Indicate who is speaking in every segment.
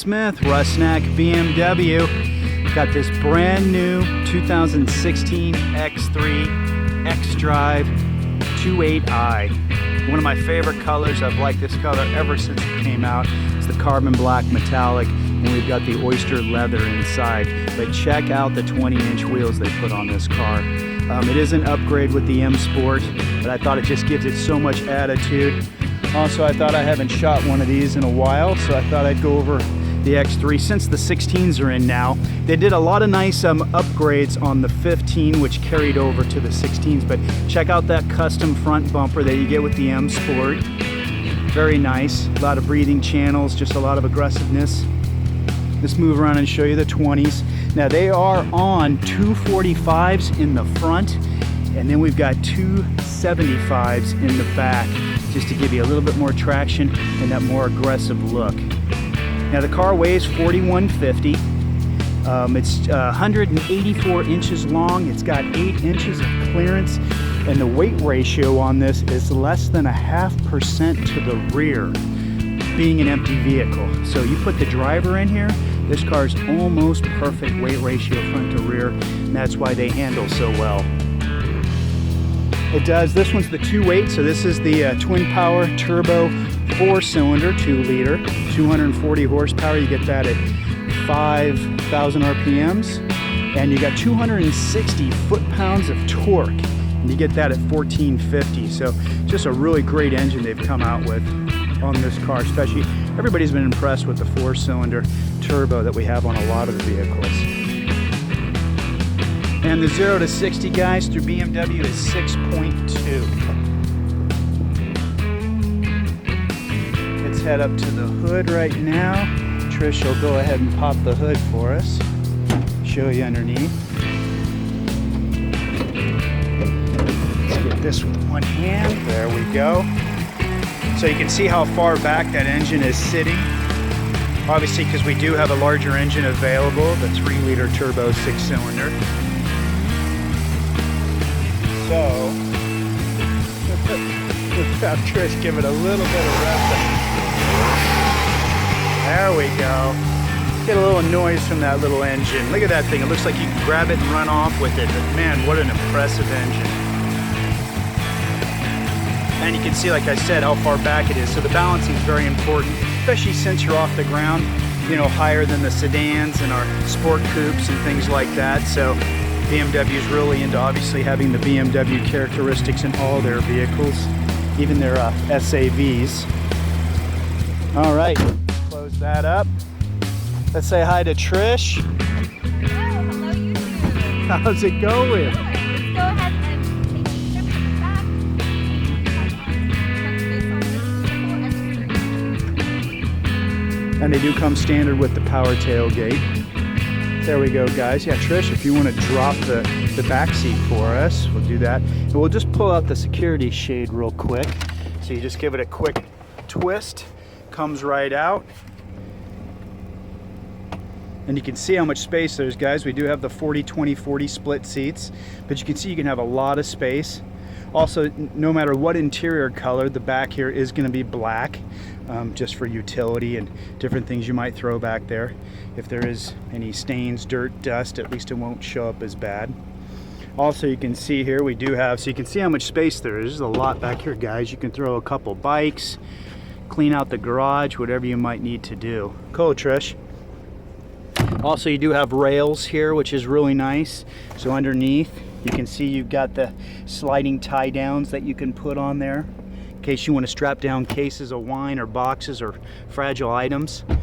Speaker 1: Smith, Rusnak BMW. Got this brand new 2016 X3 X-Drive 28i. One of my favorite colors. I've liked this color ever since it came out. It's the carbon black metallic, and we've got the oyster leather inside. But check out the 20-inch wheels they put on this car. It is an upgrade with the M Sport, but I thought it just gives it so much attitude. Also, I thought I haven't shot one of these in a while, so I thought I'd go over the X3 since the 16s are in now. They did a lot of nice upgrades on the 15, which carried over to the 16s, but check out that custom front bumper that you get with the M Sport. Very nice. A lot of breathing channels, just a lot of aggressiveness. Let's move around and show you the 20s. Now they are on 245s in the front, and then we've got 275s in the back, just to give you a little bit more traction and that more aggressive look. Now the car weighs 4150. It's 184 inches long. It's got 8 inches of clearance, and the weight ratio on this is less than 0.5% to the rear, being an empty vehicle. So you put the driver in here, this car's almost perfect weight ratio front to rear, and that's why they handle so well. It does. This one's the 2.8, so this is the twin power turbo 4-cylinder 2-liter, 240 horsepower. You get that at 5,000 RPMs, and you got 260 foot-pounds of torque, and you get that at 1450. So just a really great engine they've come out with on this car. Especially, everybody's been impressed with the 4-cylinder turbo that we have on a lot of the vehicles. And the 0 to 60, guys, through BMW is 6.2. Let's head up to the hood right now. Trish will go ahead and pop the hood for us. Show you underneath. Let's get this with one hand. There we go. So you can see how far back that engine is sitting. Obviously, because we do have a larger engine available, the 3-liter turbo 6-cylinder. So, let's have Trish give it a little bit of rest. There we go. Get a little noise from that little engine. Look at that thing. It looks like you can grab it and run off with it. But man, what an impressive engine. And you can see, like I said, how far back it is. So the balancing is very important, especially since you're off the ground, you know, higher than the sedans and our sport coupes and things like that. So BMW is really into obviously having the BMW characteristics in all their vehicles, even their SAVs. All right, close that up. Let's say hi to Trish.
Speaker 2: Hello, you too.
Speaker 1: How's it going?
Speaker 2: Good. Let's go ahead and take a trip to the back.
Speaker 1: And they do come standard with the power tailgate. There we go, guys. Yeah, Trish, if you want to drop the back seat for us, we'll do that. And we'll just pull out the security shade real quick. So you just give it a quick twist, comes right out. And you can see how much space there's, guys. We do have the 40-20-40 split seats, but you can see you can have a lot of space. Also, no matter what interior color, the back here is going to be black, just for utility and different things you might throw back there. If there is any stains, dirt, dust, at least it won't show up as bad. Also, you can see here we do have, so you can see how much space there is. There's a lot back here, guys. You can throw a couple bikes, clean out the garage, whatever you might need to do. Cool, Trish. Also, you do have rails here, which is really nice. So underneath, you can see you've got the sliding tie downs that you can put on there in case you want to strap down cases of wine or boxes or fragile items. You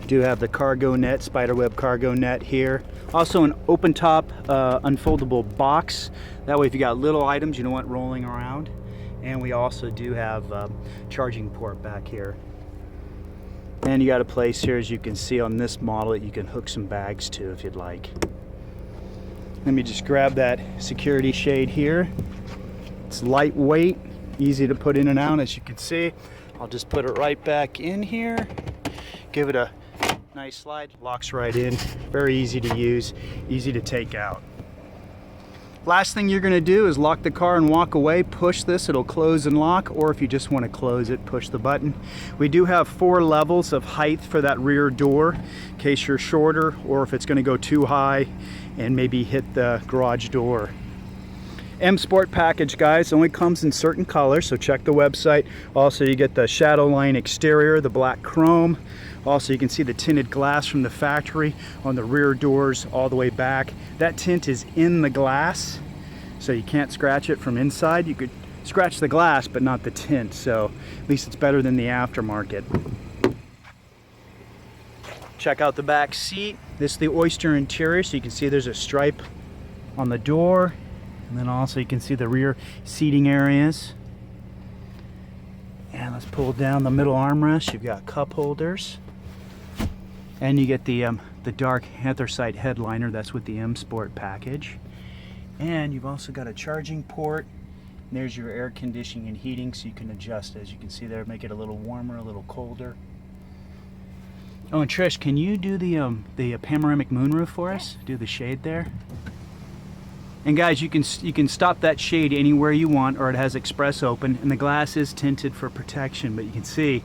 Speaker 1: do have the cargo net, spiderweb cargo net here. Also an open top unfoldable box. That way if you got little items you don't want rolling around. And we also do have charging port back here. And you got a place here, as you can see on this model, that you can hook some bags to if you'd like. Let me just grab that security shade here. It's lightweight, easy to put in and out, as you can see. I'll just put it right back in here. Give it a nice slide, locks right in. Very easy to use, easy to take out. Last thing you're gonna do is lock the car and walk away. Push this, it'll close and lock, or if you just wanna close it, push the button. We do have 4 levels of height for that rear door, in case you're shorter, or if it's gonna go too high and maybe hit the garage door. M Sport package, guys, only comes in certain colors, so check the website. Also, you get the shadow line exterior, the black chrome. Also, you can see the tinted glass from the factory on the rear doors all the way back. That tint is in the glass, so you can't scratch it from inside. You could scratch the glass, but not the tint, so at least it's better than the aftermarket. Check out the back seat. This is the Oyster interior, so you can see there's a stripe on the door. And then also you can see the rear seating areas. And let's pull down the middle armrest. You've got cup holders. And you get the dark anthracite headliner. That's with the M Sport package. And you've also got a charging port. And there's your air conditioning and heating, so you can adjust, as you can see there, make it a little warmer, a little colder. Oh, and Trish, can you do the panoramic moonroof for us? Do the shade there. And guys, you can stop that shade anywhere you want, or it has express open, and the glass is tinted for protection, but you can see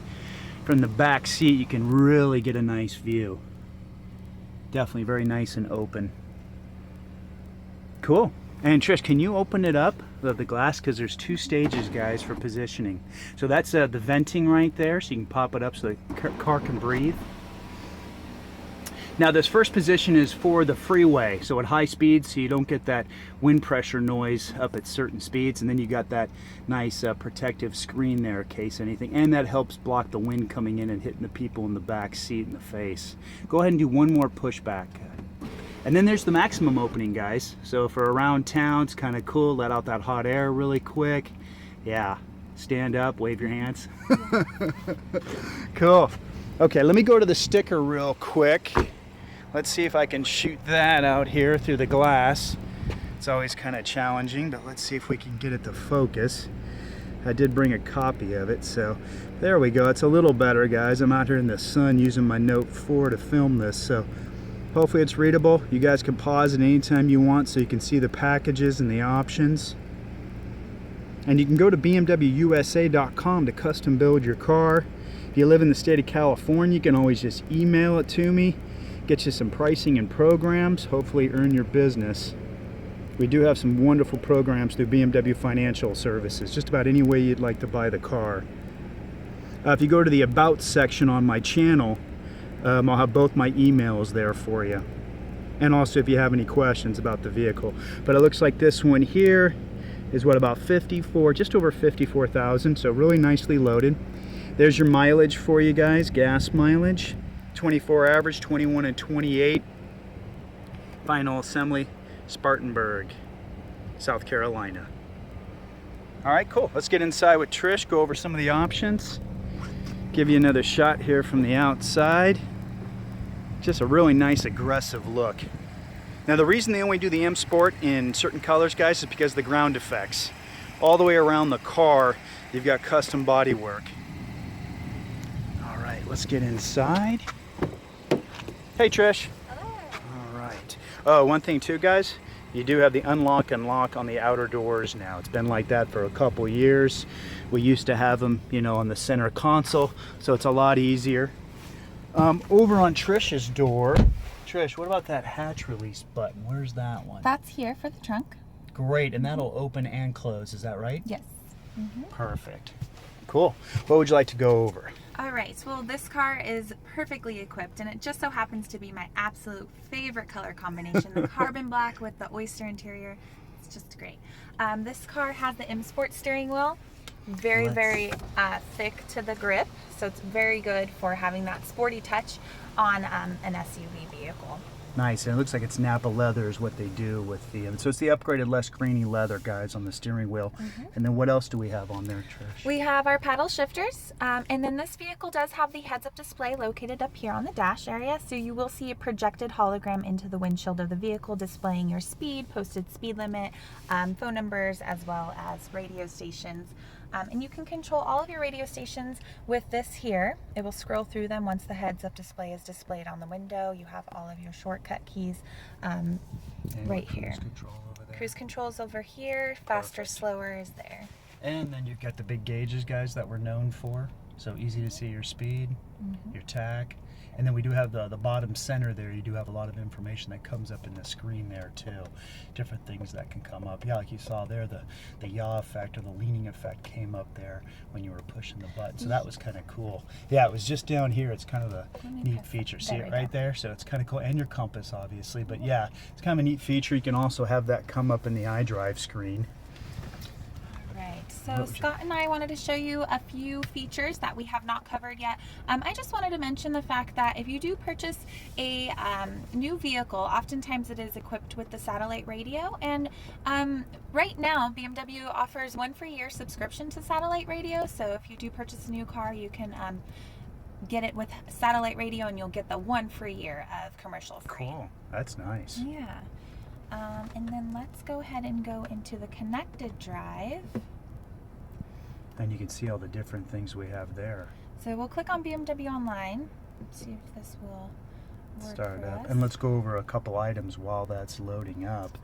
Speaker 1: from the back seat you can really get a nice view. Definitely very nice and open. Cool. And Trish, can you open it up, the glass, because there's 2 stages, guys, for positioning. So that's the venting right there, so you can pop it up so the car can breathe. Now this first position is for the freeway, so at high speeds, so you don't get that wind pressure noise up at certain speeds, and then you got that nice protective screen there in case anything, and that helps block the wind coming in and hitting the people in the back seat in the face. Go ahead and do one more pushback. And then there's the maximum opening, guys. So for around town, it's kind of cool, let out that hot air really quick. Yeah, stand up, wave your hands. Cool. Okay, let me go to the sticker real quick. Let's see if I can shoot that out here through the glass. It's always kind of challenging, but let's see if we can get it to focus. I did bring a copy of it, so there we go. It's a little better, guys. I'm out here in the sun using my Note 4 to film this, so hopefully it's readable. You guys can pause it anytime you want so you can see the packages and the options. And you can go to bmwusa.com to custom build your car. If you live in the state of California, you can always just email it to me. Get you some pricing and programs, hopefully earn your business. We do have some wonderful programs through BMW Financial Services, just about any way you'd like to buy the car. If you go to the About section on my channel, I'll have both my emails there for you. And also if you have any questions about the vehicle. But it looks like this one here is what, about 54, just over 54,000, so really nicely loaded. There's your mileage for you guys, gas mileage. 24 average, 21 and 28. Final assembly, Spartanburg, South Carolina. All right, cool. Let's get inside with Trish, go over some of the options. Give you another shot here from the outside. Just a really nice aggressive look. Now the reason they only do the M Sport in certain colors, guys, is because of the ground effects. All the way around the car, you've got custom body work. All right, let's get inside. Hey Trish.
Speaker 2: Hello.
Speaker 1: All right. Oh, one thing too, guys, you do have the unlock and lock on the outer doors now. It's been like that for a couple years. We used to have them, you know, on the center console, so it's a lot easier. Over on Trish's door, Trish, what about that hatch release button? Where's that one?
Speaker 2: That's here for the trunk.
Speaker 1: Great, and that'll open and close, is that right?
Speaker 2: Yes.
Speaker 1: Perfect. Cool. What would you like to go over?
Speaker 2: All right, well, this car is perfectly equipped, and it just so happens to be my absolute favorite color combination, the carbon black with the oyster interior. It's just great. This car has the M Sport steering wheel, very thick to the grip, so it's very good for having that sporty touch on an SUV vehicle.
Speaker 1: Nice, and it looks like it's Napa leather is what they do with the, so it's the upgraded less grainy leather, guys, on the steering wheel. And then what else do we have on there, Trish?
Speaker 2: We have our paddle shifters, and then this vehicle does have the heads-up display located up here on the dash area, so you will see a projected hologram into the windshield of the vehicle displaying your speed, posted speed limit, phone numbers, as well as radio stations. And you can control all of your radio stations with this here. It will scroll through them once the heads-up display is displayed on the window. You have all of your shortcut keys right here.
Speaker 1: Cruise control over there.
Speaker 2: Cruise control's over here. Faster,
Speaker 1: Perfect.
Speaker 2: slower is there.
Speaker 1: And then you've got the big gauges, guys, that we're known for. So easy to see your speed, your tack. And then we do have the bottom center there. You do have a lot of information that comes up in the screen there too. Different things that can come up. Yeah, like you saw there, the yaw effect or the leaning effect came up there when you were pushing the button. So that was kind of cool. Yeah, it was just down here. It's kind of a neat feature. See it right there? So it's kind of cool. And your compass, obviously. But yeah, it's kind of a neat feature. You can also have that come up in the iDrive screen.
Speaker 2: So Scott and I wanted to show you a few features that we have not covered yet. I just wanted to mention the fact that if you do purchase a new vehicle, oftentimes it is equipped with the satellite radio, and right now BMW offers 1 free year subscription to satellite radio. So if you do purchase a new car, you can get it with satellite radio, and you'll get the 1 free year of commercial free.
Speaker 1: Cool, that's nice.
Speaker 2: Yeah. And then let's go ahead and go into the connected drive.
Speaker 1: And you can see all the different things we have there.
Speaker 2: So we'll click on BMW Online. Let's see if this will work
Speaker 1: Start
Speaker 2: for
Speaker 1: up.
Speaker 2: us.
Speaker 1: And let's go over a couple items while that's loading up.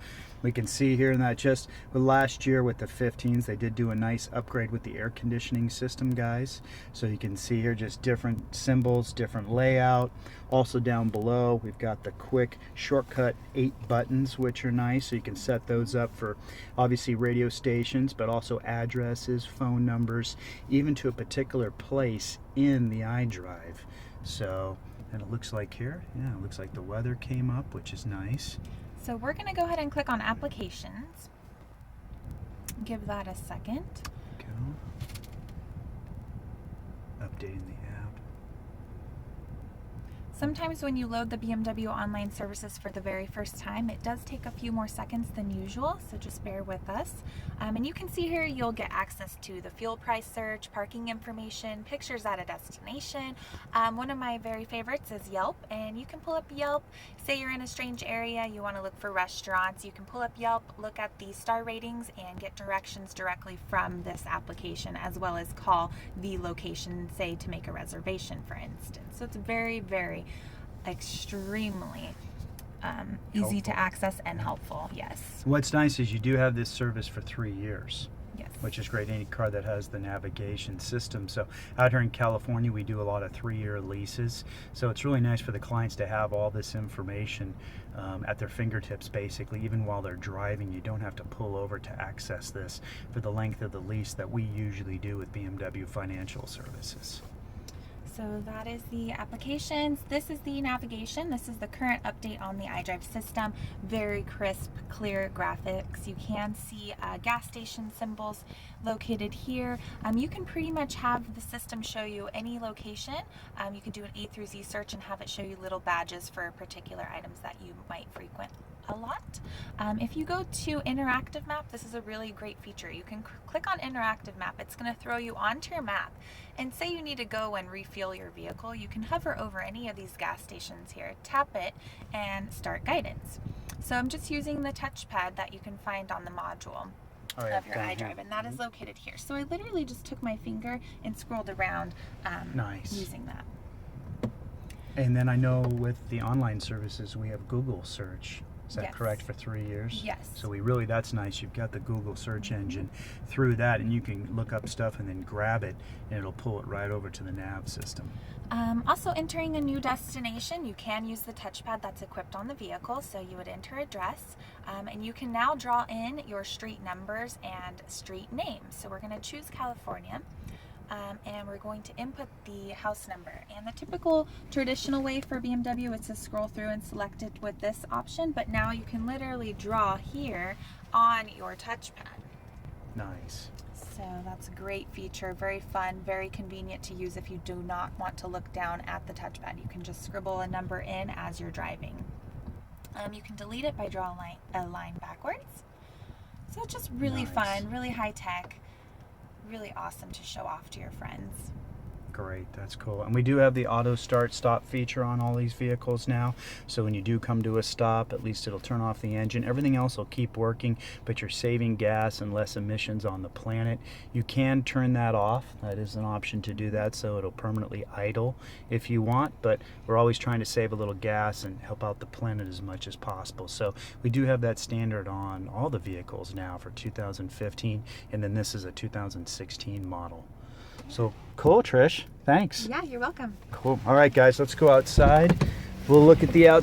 Speaker 1: We can see here that just last year with the 15s, they did do a nice upgrade with the air conditioning system, guys. So you can see here just different symbols, different layout. Also down below, we've got the quick shortcut 8 buttons, which are nice. So you can set those up for obviously radio stations, but also addresses, phone numbers, even to a particular place in the iDrive. So, and it looks like here, yeah, it looks like the weather came up, which is nice.
Speaker 2: So we're going to go ahead and click on Applications. Give that a second.
Speaker 1: Go. Updating the app.
Speaker 2: Sometimes when you load the BMW online services for the very first time, it does take a few more seconds than usual, so just bear with us. And you can see here you'll get access to the fuel price search, parking information, pictures at a destination. One of my very favorites is Yelp, and you can pull up Yelp. Say you're in a strange area, you want to look for restaurants, you can pull up Yelp, look at the star ratings, and get directions directly from this application, as well as call the location, say, to make a reservation, for instance. So it's very, very extremely easy to access and helpful. Yes.
Speaker 1: What's nice is you do have this service for 3 years.
Speaker 2: Yes.
Speaker 1: Which is great, any car that has the navigation system. So out here in California, we do a lot of 3-year leases. So it's really nice for the clients to have all this information at their fingertips, basically. Even while they're driving, you don't have to pull over to access this for the length of the lease that we usually do with BMW Financial Services.
Speaker 2: So that is the applications. This is the navigation. This is the current update on the iDrive system. Very crisp, clear graphics. You can see gas station symbols located here. You can pretty much have the system show you any location. You can do an A through Z search and have it show you little badges for particular items that you might frequent a lot. If you go to interactive map, this is a really great feature. You can click on interactive map. It's going to throw you onto your map, and say you need to go and refuel your vehicle, you can hover over any of these gas stations here, tap it, and start guidance. So I'm just using the touchpad that you can find on the module of your iDrive, and that is located here. So I literally just took my finger and scrolled around using that.
Speaker 1: And then I know with the online services, we have Google search. Is that correct, for 3 years?
Speaker 2: Yes.
Speaker 1: So that's nice. You've got the Google search engine through that, and you can look up stuff and then grab it, and it'll pull it right over to the nav system.
Speaker 2: Also, entering a new destination, you can use the touchpad that's equipped on the vehicle. So you would enter address, and you can now draw in your street numbers and street names. So we're going to choose California. And we're going to input the house number. And the typical traditional way for BMW is to scroll through and select it with this option, but now you can literally draw here on your touchpad.
Speaker 1: Nice.
Speaker 2: So that's a great feature, very fun, very convenient to use if you do not want to look down at the touchpad. You can just scribble a number in as you're driving. You can delete it by drawing a line backwards. So it's just really fun, really high tech. Really awesome to show off to your friends.
Speaker 1: Great, that's cool. And we do have the auto start stop feature on all these vehicles now. So when you do come to a stop, at least it'll turn off the engine. Everything else will keep working, but you're saving gas and less emissions on the planet. You can turn that off. That is an option to do that, so it'll permanently idle if you want, but we're always trying to save a little gas and help out the planet as much as possible. So we do have that standard on all the vehicles now for 2015, and then this is a 2016 model. So cool, Trish. Thanks.
Speaker 2: Yeah, you're welcome.
Speaker 1: Cool. All right, guys, let's go outside. We'll look at the outside.